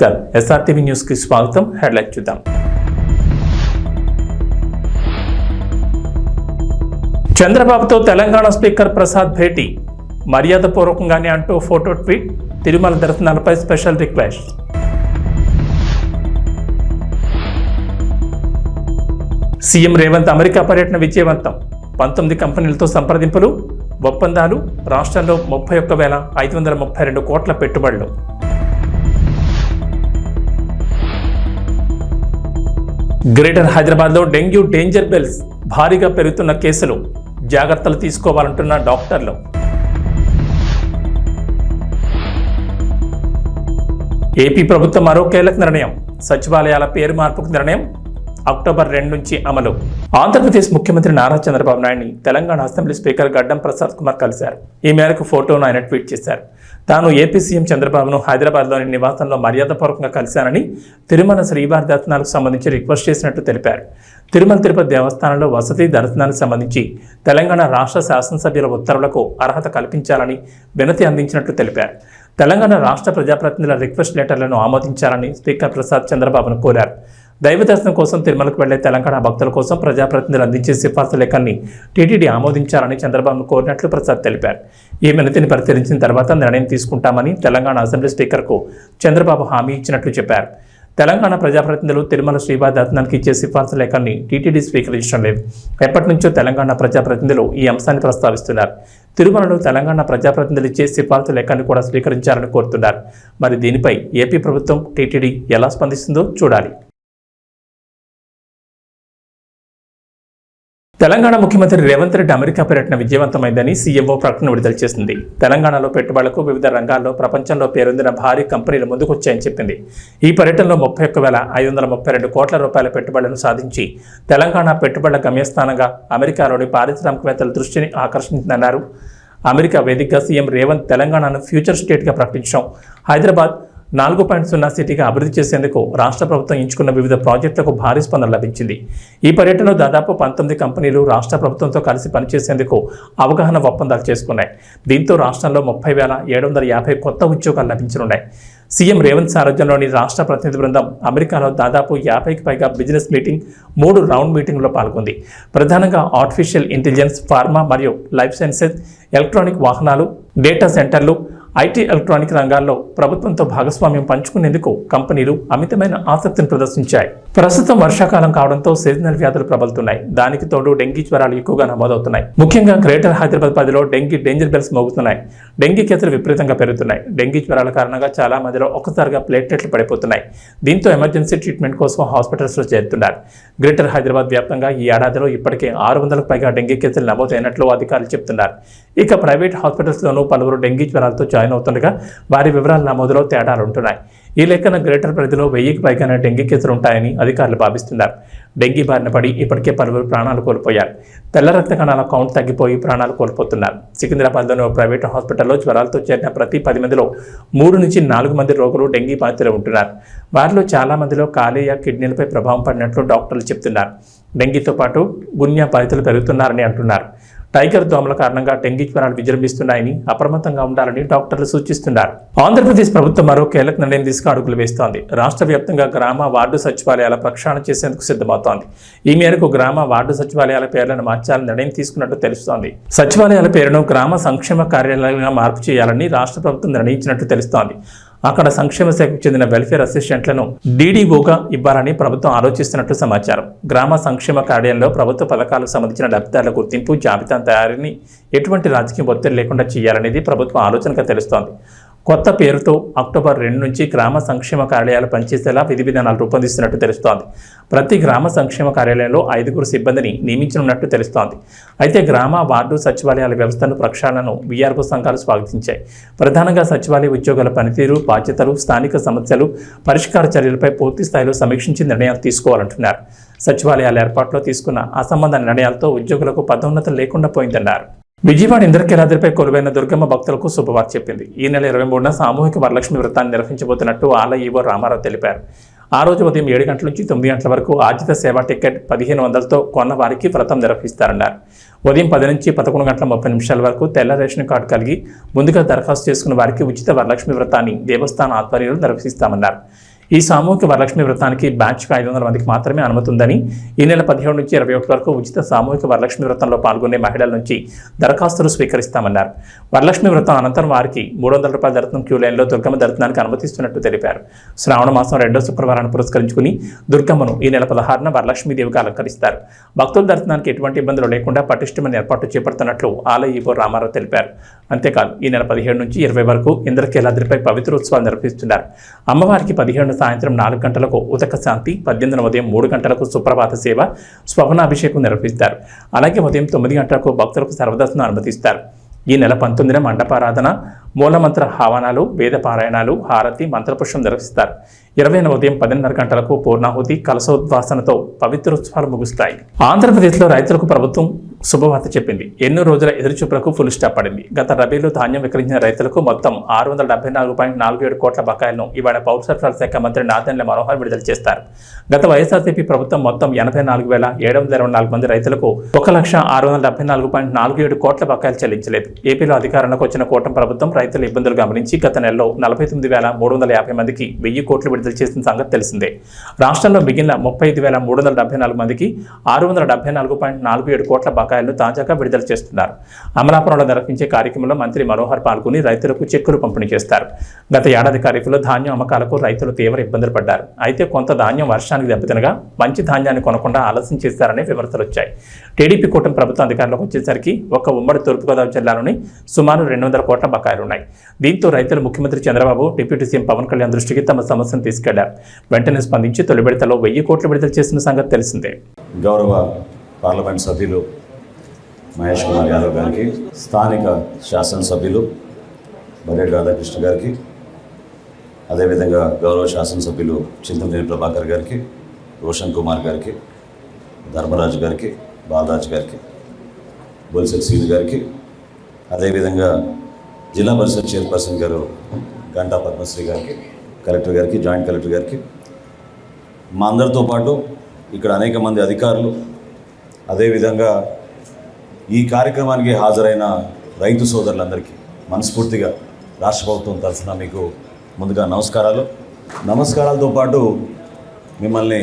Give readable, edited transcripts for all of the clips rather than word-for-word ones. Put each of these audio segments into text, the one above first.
నమస్కారం SRTV news కి స్వాగతం. హెడ్లైన్ చూద్దాం. చంద్రబాబుతో తెలంగాణ స్పీకర్ ప్రసాద్ భేటీ, మర్యాదపూర్వకంగానే అంటూ ఫోటో ట్వీట్. తిరుమల దర్శనాలపై special request. CM Revanth America పర్యటన విజయవంతం. 19 కంపెనీలతో సంప్రదింపులు, ఒప్పందాలు, రాష్ట్రంలో 31,532 కోట్ల పెట్టుబడులు. గ్రేటర్ హైదరాబాద్లో డెంగ్యూ డేంజర్ బెల్స్, భారీగా పెరుగుతున్న కేసులు, జాగ్రత్తలు తీసుకోవాలంటున్న డాక్టర్లు. ఏపీ ప్రభుత్వం మరో కీలక నిర్ణయం, సచివాలయాల పేరు మార్పుకు నిర్ణయం అక్టోబర్ 2 నుంచి అమలు. ఆంధ్రప్రదేశ్ ముఖ్యమంత్రి నారా చంద్రబాబు నాయుడిని తెలంగాణ అసెంబ్లీ స్పీకర్ గడ్డం ప్రసాద్ కుమార్ కలిశారు. ఈ మేరకు ఫోటోను ఆయన ట్వీట్ చేశారు. తాను ఏపీ సీఎం చంద్రబాబును హైదరాబాద్లోని నివాసంలో మర్యాదపూర్వకంగా కలిశానని, తిరుమల శ్రీవారి దర్శనాలకు సంబంధించి రిక్వెస్ట్ చేసినట్టు తెలిపారు. తిరుమల తిరుపతి దేవస్థానంలో వసతి దర్శనానికి సంబంధించి తెలంగాణ రాష్ట్ర శాసనసభ్యుల ఉత్తర్వులకు అర్హత కల్పించాలని వినతి అందించినట్లు తెలిపారు. తెలంగాణ రాష్ట్ర ప్రజాప్రతినిధుల రిక్వెస్ట్ లెటర్లను ఆమోదించాలని స్పీకర్ ప్రసాద్ చంద్రబాబును కోరారు. దైవ దర్శనం కోసం తిరుమలకు వెళ్లే తెలంగాణ భక్తుల కోసం ప్రజాప్రతినిధులు అందించే సిఫార్సు లేఖల్ని టీటీడీ ఆమోదించాలని చంద్రబాబును కోరినట్లు ప్రసాద్ తెలిపారు. ఈ వినతిని పరిశీలించిన తర్వాత నిర్ణయం తీసుకుంటామని తెలంగాణ అసెంబ్లీ స్పీకర్కు చంద్రబాబు హామీ ఇచ్చినట్లు చెప్పారు. తెలంగాణ ప్రజాప్రతినిధులు తిరుమల శ్రీవారి దర్శనానికి ఇచ్చే సిఫార్సు లేఖల్ని టీటీడీ స్వీకరించడం లేదు. ఎప్పటి నుంచో తెలంగాణ ప్రజాప్రతినిధులు ఈ అంశాన్ని ప్రస్తావిస్తున్నారు. తిరుమలలో తెలంగాణ ప్రజాప్రతినిధులు ఇచ్చే సిఫార్సు లేఖల్ని కూడా స్వీకరించాలని కోరుతున్నారు. మరి దీనిపై ఏపీ ప్రభుత్వం, టీటీడీ ఎలా స్పందిస్తుందో చూడాలి. తెలంగాణ ముఖ్యమంత్రి రేవంత్ రెడ్డి అమెరికా పర్యటన విజయవంతమైందని సీఎంఓ ప్రకటన విడుదల చేసింది. తెలంగాణలో పెట్టుబడులకు వివిధ రంగాల్లో ప్రపంచంలో పేరొందిన భారీ కంపెనీలు ముందుకొచ్చాయని చెప్పింది. ఈ పర్యటనలో 31,532 కోట్ల రూపాయల పెట్టుబడులను సాధించి తెలంగాణ పెట్టుబడుల గమ్యస్థానంగా అమెరికాలోని పారిశ్రామికవేత్తల దృష్టిని ఆకర్షించిందన్నారు. అమెరికా వేదికగా సీఎం రేవంత్ తెలంగాణను ఫ్యూచర్ స్టేట్గా ప్రకటించడం, హైదరాబాద్ 4.0 సిటీగా అభివృద్ధి చేసేందుకు రాష్ట్ర ప్రభుత్వం ఎంచుకున్న వివిధ ప్రాజెక్టులకు భారీ స్పందన లభించింది. ఈ పర్యటనలో దాదాపు 19 కంపెనీలు రాష్ట్ర ప్రభుత్వంతో కలిసి పనిచేసేందుకు అవగాహన ఒప్పందాలు చేసుకున్నాయి. దీంతో రాష్ట్రంలో 30,750 కొత్త ఉద్యోగాలు లభించనున్నాయి. సీఎం రేవంత్ సారథ్యంలోని రాష్ట్ర ప్రతినిధి బృందం అమెరికాలో దాదాపు 50కి పైగా బిజినెస్ మీటింగ్, 3 రౌండ్ మీటింగ్లో పాల్గొంది. ప్రధానంగా ఆర్టిఫిషియల్ ఇంటెలిజెన్స్, ఫార్మా మరియు లైఫ్ సైన్సెస్, ఎలక్ట్రానిక్ వాహనాలు, డేటా సెంటర్లు, ఐటీ, ఎలక్ట్రానిక్ రంగాల్లో ప్రభుత్వంతో భాగస్వామ్యం పంచుకునేందుకు కంపెనీలు అమితమైన ఆసక్తిని ప్రదర్శించాయి. ప్రస్తుతం వర్షాకాలం కావడంతో సీజనల్ వ్యాధులు ప్రబలుతున్నాయి. దానికి తోడు డెంగీ జ్వరాలు ఎక్కువగా నమోదవుతున్నాయి. ముఖ్యంగా గ్రేటర్ హైదరాబాద్ పరిధిలో డెంగీ డేంజర్ బెల్స్ మోగుతున్నాయి. డెంగీ కేసులు విపరీతంగా పెరుగుతున్నాయి. డెంగీ జ్వరాల కారణంగా చాలా మందిలో ఒక్కసారిగా ప్లేట్లెట్లు పడిపోతున్నాయి. దీంతో ఎమర్జెన్సీ ట్రీట్మెంట్ కోసం హాస్పిటల్స్లో చేరుతున్నారు. గ్రేటర్ హైదరాబాద్ వ్యాప్తంగా ఈ ఏడాదిలో ఇప్పటికే 600కు పైగా డెంగీ కేసులు నమోదైనట్లు అధికారులు చెబుతున్నారు. ఇక ప్రైవేట్ హాస్పిటల్స్లోనూ పలువురు డెంగీ జ్వరాలతో జాయిన్ అవుతుండగా వారి వివరాల నమోదులో తేడాలు ఉంటున్నాయి. ఈ లెక్కన గ్రేటర్ పరిధిలో 1000కి పైగానే డెంగీ కేసులు ఉంటాయని అధికారులు భావిస్తున్నారు. డెంగీ బారిన పడి ఇప్పటికే పలువురు ప్రాణాలు కోల్పోయారు. తెల్ల రక్త కణాల కౌంట్ తగ్గిపోయి ప్రాణాలు కోల్పోతున్నారు. సికింద్రాబాద్లోని ఒక ప్రైవేటు హాస్పిటల్లో జ్వరాలతో చేరిన ప్రతి 10 మందిలో 3 నుంచి 4 మంది రోగులు డెంగీ బాధితులు ఉంటున్నారు. వారిలో చాలా మందిలో కాలేయ, కిడ్నీలపై ప్రభావం పడినట్లు డాక్టర్లు చెబుతున్నారు. డెంగీతో పాటు గున్యా బాధితులు పెరుగుతున్నారని అంటున్నారు. టైగర్ దోమల కారణంగా డెంగీ జ్వరాలు విజృంభిస్తున్నాయని, అప్రమత్తంగా ఉండాలని డాక్టర్లు సూచిస్తున్నారు. ఆంధ్రప్రదేశ్ ప్రభుత్వం మరో కీలక నిర్ణయం తీసుకు అడుగులు వేస్తోంది. రాష్ట్ర వ్యాప్తంగా గ్రామ, వార్డు సచివాలయాల ప్రక్షాళన చేసేందుకు సిద్ధమవుతోంది. ఈ మేరకు గ్రామ, వార్డు సచివాలయాల పేర్లను మార్చాలని నిర్ణయం తీసుకున్నట్టు తెలుస్తోంది. సచివాలయాల పేరును గ్రామ సంక్షేమ కార్యాలయంగా మార్పు చేయాలని రాష్ట్ర ప్రభుత్వం నిర్ణయించినట్టు తెలుస్తోంది. అక్కడ సంక్షేమ శాఖకు చెందిన వెల్ఫేర్ అసిస్టెంట్లను డీడీఓగా ఇవ్వాలని ప్రభుత్వం ఆలోచిస్తున్నట్లు సమాచారం. గ్రామ సంక్షేమ కార్యాలయంలో ప్రభుత్వ పథకాలకు సంబంధించిన లబ్ధిదారుల గుర్తింపు, జాబితా తయారీని ఎటువంటి రాజకీయ ఒత్తిడి లేకుండా చేయాలనేది ప్రభుత్వ ఆలోచనగా తెలుస్తోంది. కొత్త పేరుతో అక్టోబర్ 2 నుంచి గ్రామ సంక్షేమ కార్యాలయాలు పనిచేసేలా విధి విధానాలు రూపొందిస్తున్నట్టు తెలుస్తోంది. ప్రతి గ్రామ సంక్షేమ కార్యాలయంలో 5 సిబ్బందిని నియమించనున్నట్టు తెలుస్తోంది. అయితే గ్రామ, వార్డు సచివాలయాల వ్యవస్థను ప్రక్షాళనను వీఆర్ఓ సంఘాలు స్వాగతించాయి. ప్రధానంగా సచివాలయ ఉద్యోగుల పనితీరు, బాధ్యతలు, స్థానిక సమస్యలు, పరిష్కార చర్యలపై పూర్తి స్థాయిలో సమీక్షించి నిర్ణయాలు తీసుకోవాలంటున్నారు. సచివాలయాల ఏర్పాటులో తీసుకున్న అసంబంధ నిర్ణయాలతో ఉద్యోగులకు పదోన్నతులు లేకుండా పోయిందన్నారు. విజయవాడ ఇంద్రకీలాద్రిపై కొలువైన దుర్గమ్మ భక్తులకు శుభవార్త చెప్పింది. ఈ నెల 23న సామూహిక వరలక్ష్మి వ్రతాన్ని నిర్వహించబోతున్నట్టు ఆలయ ఈవో రామారావు తెలిపారు. ఆ రోజు ఉదయం 7 గంటల నుంచి 9 గంటల వరకు ఆర్జిత సేవా టికెట్ 1500తో కొన్న వారికి వ్రతం నిర్వహిస్తారన్నారు. ఉదయం 10 నుంచి 11 గంటల 30 నిమిషాల వరకు తెల్ల రేషన్ కార్డు కలిగి ముందుగా దరఖాస్తు చేసుకున్న వారికి ఉచిత వరలక్ష్మి వ్రతాన్ని దేవస్థాన ఆధ్వర్యంలో నిర్వహిస్తామన్నారు. ఈ సామూహిక వరలక్ష్మి వ్రతానికి బ్యాచ్కు 500 మందికి మాత్రమే అనుమతి ఉందని, ఈ నెల 17 నుంచి 21 వరకు ఉచిత సామూహిక వరలక్ష్మి వ్రతంలో పాల్గొనే మహిళల నుంచి దరఖాస్తులు స్వీకరిస్తామన్నారు. వరలక్ష్మి వ్రతం అనంతరం వారికి 300 రూపాయల దర్శనం క్యూ లైన్లో దుర్గమ్మ దర్శనానికి అనుమతిస్తున్నట్టు తెలిపారు. శ్రావణ మాసం 2వ శుక్రవారాన్ని పురస్కరించుకుని దుర్గమ్మను ఈ నెల 16న వరలక్ష్మీదేవిగా అలంకరిస్తారు. భక్తుల దర్శనానికి ఎటువంటి ఇబ్బందులు లేకుండా పటిష్టమైన ఏర్పాట్లు చేపడుతున్నట్లు ఆలయ ఈవో రామారావు తెలిపారు. అంతేకాదు ఈ నెల 17 నుంచి 20 వరకు ఇంద్రకీలాద్రిపై పవిత్ర ఉత్సవాలు నిర్వహిస్తున్నారు. అమ్మవారికి 17 సాయంత్రం 4 గంటలకు ఉదక శాంతి, 18 ఉదయం 3 గంటలకు సుప్రభాత సేవ, స్వప్నాభిషేకం నిర్వహిస్తారు. అలాగే ఉదయం 9 గంటలకు భక్తులకు సర్వదర్శనం అనుమతిస్తారు. ఈ నెల 19న మండపారాధన, మూలమంత్ర హావనాలు, వేద పారాయణాలు, హారతి, మంత్రపుష్పం నిర్వహిస్తారు. 20న ఉదయం 10:30 గంటలకు పూర్ణాహుతి, కలశోద్వాసనతో పవిత్రోత్సవాలు ముగుస్తాయి. ఆంధ్రప్రదేశ్లో రైతులకు ప్రభుత్వం శుభవార్త చెప్పింది. ఎన్నో రోజుల ఎదురుచూపులకు ఫుల్ స్టాప్ పడింది. గత రబీలో ధాన్యం విక్రయించిన రైతులకు మొత్తం 674.47 కోట్ల బకాయిలను ఇవాళ పౌర సరఫరాల శాఖ మంత్రి నాదెండ్ల మనోహర్ విడుదల చేస్తారు. గత వైఎస్ఆర్సీపీ ప్రభుత్వం మొత్తం 84,724 మంది రైతులకు 1,674.47 కోట్ల బకాయిలు చెల్లించలేదు. ఏపీలో అధికారంలోకి వచ్చిన కూటమి ప్రభుత్వం రైతుల ఇబ్బందులు గమనించి గత నెలలో 49,350 మందికి 1000 కోట్లు విడుదల చేసిన సంగతి తెలిసిందే. రాష్ట్రంలో మిగిలిన 35,374 మందికి 674.47 కోట్ల బకాయిలను తాజాగా విడుదల చేస్తున్నారు. అమలాపురంలో నిర్వహించే కార్యక్రమంలో మంత్రి మనోహర్ పాల్గొని రైతులకు చెక్కులు పంపిణీ చేస్తారు. గత ఏడాది ఖరీఫ్లో ధాన్యం అమ్మకాలకు రైతులు తీవ్ర ఇబ్బందులు పడ్డారు. అయితే కొంత ధాన్యం వర్షానికి దెబ్బతినగా మంచి ధాన్యాన్ని కొనకుండా ఆలస్యం చేశారనే విమర్శలు వచ్చాయి. టీడీపీ కూటమి ప్రభుత్వం అధికారంలోకి వచ్చేసరికి ఒక ఉమ్మడి తూర్పుగోదావరి జిల్లాలోని సుమారు 200 కోట్ల బకాయిలున్నాయి. దీంతో రైతులు ముఖ్యమంత్రి చంద్రబాబు, డిప్యూటీ సీఎం పవన్ కళ్యాణ్ దృష్టికి తమ సమస్యను తీసుకెళ్లారు. వెంటనే స్పందించి తొలి విడతలో 1000 కోట్లు విడుదల చేసిన సంగతి తెలిసిందే. గౌరవ పార్లమెంట్ సభ్యులు మహేష్ కుమార్ యాదవ్ గారికి, స్థానిక శాసనసభ్యులు బర్రెడ్డి రాధాకృష్ణ గారికి, అదేవిధంగా గౌరవ శాసనసభ్యులు చింతమనేని ప్రభాకర్ గారికి, రోషన్ కుమార్ గారికి, ధర్మరాజు గారికి, బాలరాజు గారికి, బొలిశెట్టి శ్రీను గారికి, అదేవిధంగా జిల్లా పరిషత్ చైర్పర్సన్ గారు గంటా పద్మశ్రీ గారికి, కలెక్టర్ గారికి, జాయింట్ కలెక్టర్ గారికి, మా అందరితో పాటు ఇక్కడ అనేక మంది అధికారులు, అదేవిధంగా ఈ కార్యక్రమానికి హాజరైన రైతు సోదరులందరికీ మనస్ఫూర్తిగా రాష్ట్ర ప్రభుత్వం తరఫున మీకు ముందుగా నమస్కారాలతో పాటు మిమ్మల్ని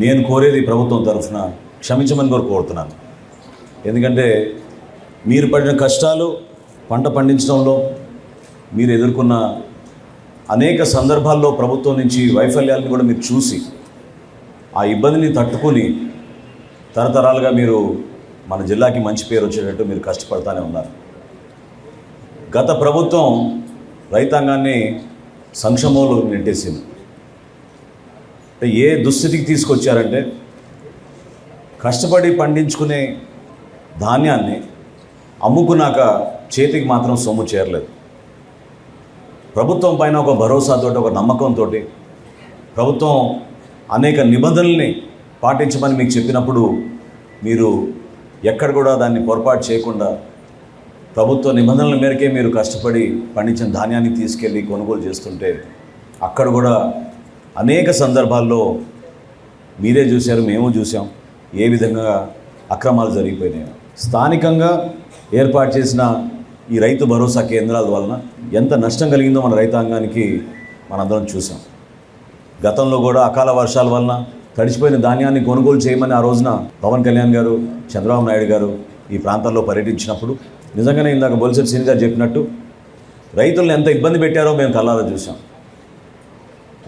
నేను కోరేది ప్రభుత్వం తరఫున క్షమించమని కోరుతున్నాను. ఎందుకంటే మీరు పడిన కష్టాలు, పంట పండించడంలో మీరు ఎదుర్కొన్న అనేక సందర్భాల్లో ప్రభుత్వం నుంచి వైఫల్యాలను కూడా మీరు చూసి ఆ ఇబ్బందిని తట్టుకుని తరతరాలుగా మీరు మన జిల్లాకి మంచి పేరు వచ్చేటట్టు మీరు కష్టపడతానే ఉన్నారు. గత ప్రభుత్వం రైతాంగాన్ని సంక్షోభంలో నెట్టేసింది. అంటే ఏ దుస్థితికి తీసుకొచ్చారంటే కష్టపడి పండించుకునే ధాన్యాన్ని అమ్ముకున్నాక చేతికి మాత్రం సొమ్ము చేరలేదు. ప్రభుత్వం పైన ఒక భరోసాతో, ఒక నమ్మకంతో ప్రభుత్వం అనేక నిబంధనల్ని పాటించమని మీకు చెప్పినప్పుడు మీరు ఎక్కడ కూడా దాన్ని పొరపాటు చేయకుండా ప్రభుత్వ నిబంధనల మేరకే మీరు కష్టపడి పండించిన ధాన్యాన్ని తీసుకెళ్ళి కొనుగోలు చేస్తుంటే అక్కడ కూడా అనేక సందర్భాల్లో మీరే చూశారు, మేము చూసాం ఏ విధంగా అక్రమాలు జరిగిపోయినాయి. స్థానికంగా ఏర్పాటు చేసిన ఈ రైతు భరోసా కేంద్రాల వలన ఎంత నష్టం కలిగిందో మన రైతాంగానికి మనందరం చూసాం. గతంలో కూడా అకాల వర్షాల వలన తడిచిపోయిన ధాన్యాన్ని కొనుగోలు చేయమని ఆ రోజున పవన్ కళ్యాణ్ గారు, చంద్రబాబు నాయుడు గారు ఈ ప్రాంతాల్లో పర్యటించినప్పుడు నిజంగానే ఇందాక బొలిశెట్టి శ్రీను గారు చెప్పినట్టు రైతులను ఎంత ఇబ్బంది పెట్టారో మేము కళ్ళారా చూసాం.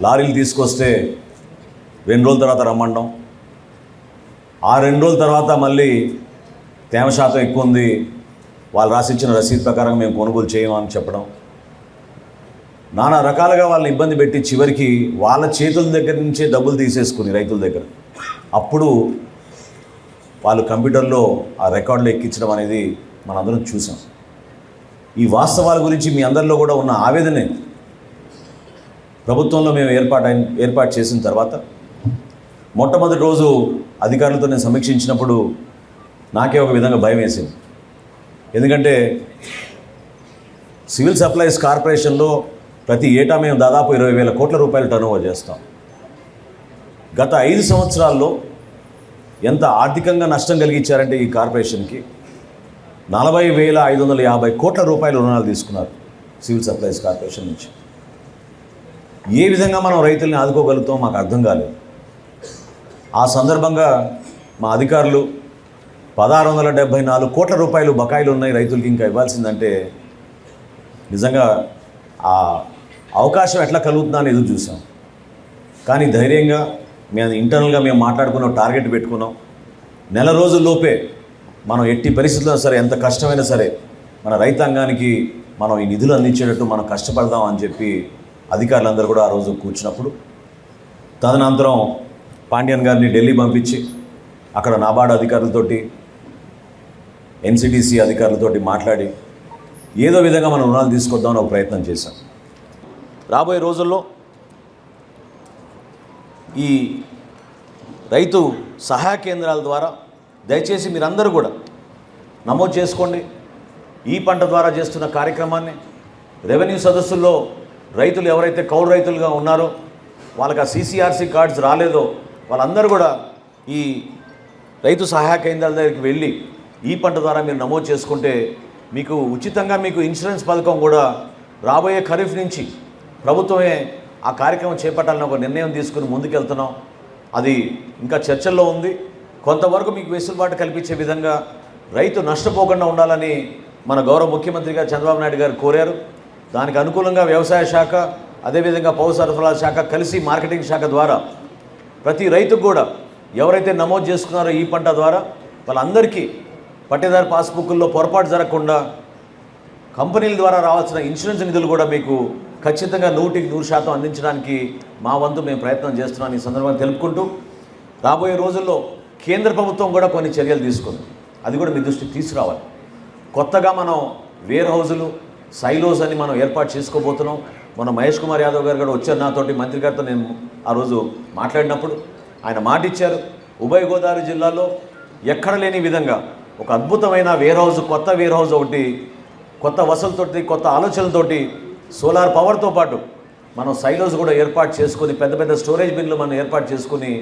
లారీలు తీసుకొస్తే 2 రోజుల తర్వాత రమ్మండం, ఆ 2 రోజుల తర్వాత మళ్ళీ తేమ శాతం ఎక్కువ ఉంది, వాళ్ళు రాసిచ్చిన రసీదు ప్రకారం మేము కొనుగోలు చేయమని చెప్పడం, నానా రకాలుగా వాళ్ళని ఇబ్బంది పెట్టి చివరికి వాళ్ళ చేతుల దగ్గర నుంచే డబ్బులు తీసేసుకుని రైతుల దగ్గర అప్పుడు వాళ్ళు కంప్యూటర్లో ఆ రికార్డులు ఎక్కించడం అనేది మనందరం చూసాం. ఈ వాస్తవాల గురించి మీ అందరిలో కూడా ఉన్న ఆవేదనే ప్రభుత్వంలో మేము ఏర్పాటు చేసిన తర్వాత మొట్టమొదటి రోజు అధికారులతో నేను సమీక్షించినప్పుడు నాకే ఒక విధంగా భయం వేసింది. ఎందుకంటే సివిల్ సప్లైస్ కార్పొరేషన్లో ప్రతి ఏటా మేము దాదాపు 20,000 కోట్ల రూపాయలు టర్నోవర్ చేస్తాం. గత 5 సంవత్సరాల్లో ఎంత ఆర్థికంగా నష్టం కలిగించారంటే ఈ కార్పొరేషన్కి 40,550 కోట్ల రూపాయల రుణాలు తీసుకున్నారు సివిల్ సప్లైస్ కార్పొరేషన్ నుంచి. ఏ విధంగా మనం రైతుల్ని ఆదుకోగలుగుతామో మాకు అర్థం కాలేదు. ఆ సందర్భంగా మా అధికారులు 1674 కోట్ల రూపాయలు బకాయిలు ఉన్నాయి రైతులకి ఇంకా ఇవ్వాల్సిందంటే నిజంగా ఆ అవకాశం ఎట్లా కలుగుతుందా అని ఎదురు చూసాం. కానీ ధైర్యంగా మేము ఇంటర్నల్గా మేము మాట్లాడుకున్నాం, టార్గెట్ పెట్టుకున్నాం. నెల రోజుల్లోపే మనం ఎట్టి పరిస్థితుల్లో సరే, ఎంత కష్టమైనా సరే మన రైతాంగానికి మనం ఈ నిధులు అందించేటట్టు మనం కష్టపడదాం అని చెప్పి అధికారులందరూ కూడా ఆ రోజు కూర్చున్నప్పుడు, తదనంతరం పాండ్యన్ గారిని ఢిల్లీ పంపించి అక్కడ నాబార్డు అధికారులతోటి, ఎన్సిడిసి అధికారులతోటి మాట్లాడి ఏదో విధంగా మనం రుణాలు తీసుకొద్దామని ఒక ప్రయత్నం చేశాం. రాబోయే రోజుల్లో ఈ రైతు సహాయ కేంద్రాల ద్వారా దయచేసి మీరందరూ కూడా నమోదు చేసుకోండి. ఈ పంట ద్వారా చేస్తున్న కార్యక్రమాన్ని రెవెన్యూ సదస్సుల్లో రైతులు ఎవరైతే కౌలు రైతులుగా ఉన్నారో, వాళ్ళకి ఆ CCRC కార్డ్స్ రాలేదో వాళ్ళందరూ కూడా ఈ రైతు సహాయ కేంద్రాల దగ్గరికి వెళ్ళి ఈ పంట ద్వారా మీరు నమోదు చేసుకుంటే మీకు ఉచితంగా మీకు ఇన్సూరెన్స్ పథకం కూడా రాబోయే ఖరీఫ్ నుంచి ప్రభుత్వమే ఆ కార్యక్రమం చేపట్టాలని ఒక నిర్ణయం తీసుకుని ముందుకెళ్తున్నాం. అది ఇంకా చర్చల్లో ఉంది. కొంతవరకు మీకు వెసులుబాటు కల్పించే విధంగా రైతు నష్టపోకుండా ఉండాలని మన గౌరవ ముఖ్యమంత్రి గారు చంద్రబాబు నాయుడు గారు కోరారు. దానికి అనుకూలంగా వ్యవసాయ శాఖ, అదేవిధంగా పౌర సరఫరాల శాఖ కలిసి మార్కెటింగ్ శాఖ ద్వారా ప్రతి రైతుకు కూడా ఎవరైతే నమోదు చేసుకున్నారో ఈ పంట ద్వారా వాళ్ళందరికీ పట్టేదారు పాస్బుక్ల్లో పొరపాటు జరగకుండా కంపెనీల ద్వారా రావాల్సిన ఇన్సూరెన్స్ నిధులు కూడా మీకు ఖచ్చితంగా 100% అందించడానికి మా వంతు మేము ప్రయత్నం చేస్తున్నాం ఈ సందర్భంగా తెలుపుకుంటూ, రాబోయే రోజుల్లో కేంద్ర ప్రభుత్వం కూడా కొన్ని చర్యలు తీసుకుంది. అది కూడా మీ దృష్టికి తీసుకురావాలి. కొత్తగా మనం వేర్ హౌజులు, సైలోస్ అని మనం ఏర్పాటు చేసుకోబోతున్నాం. మన మహేష్ కుమార్ యాదవ్ గారు కూడా వచ్చారు నాతోటి, మంత్రి గారితో నేను ఆ రోజు మాట్లాడినప్పుడు ఆయన మాట ఇచ్చారు. ఉభయ గోదావరి జిల్లాలో ఎక్కడ లేని విధంగా ఒక అద్భుతమైన వేర్ హౌస్, కొత్త వేర్ హౌస్ ఒకటి, కొత్త వసతులతోటి, కొత్త ఆలోచనలతోటి, సోలార్ పవర్తో పాటు మనం సైలోస్ కూడా ఏర్పాటు చేసుకొని పెద్ద పెద్ద స్టోరేజ్ బిన్లు మనం ఏర్పాటు చేసుకుని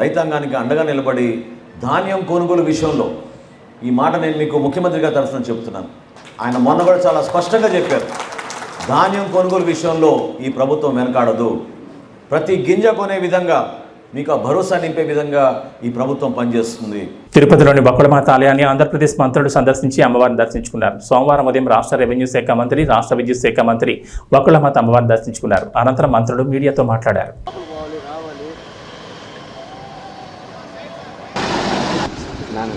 రైతాంగానికి అండగా నిలబడి ధాన్యం కొనుగోలు విషయంలో ఈ మాట నేను మీకు ముఖ్యమంత్రి గారి తరఫున చెప్తున్నాను. ఆయన మొన్న కూడా చాలా స్పష్టంగా చెప్పారు, ధాన్యం కొనుగోలు విషయంలో ఈ ప్రభుత్వం వెనకాడదు. ప్రతి గింజ కొనే విధంగా మీకు ఆ భరోసా నింపే విధంగా ఈ ప్రభుత్వం పనిచేస్తుంది. తిరుపతిలోని బకుళమాత ఆలయాన్ని ఆంధ్రప్రదేశ్ మంత్రులు సందర్శించి అమ్మవారిని దర్శించుకున్నారు. సోమవారం ఉదయం రాష్ట్ర రెవెన్యూ శాఖ మంత్రి, రాష్ట్ర విద్యుత్ శాఖ మంత్రి బకుళమాత అమ్మవారిని దర్శించుకున్నారు. అనంతరం మంత్రులు మీడియాతో మాట్లాడారు. నాన్న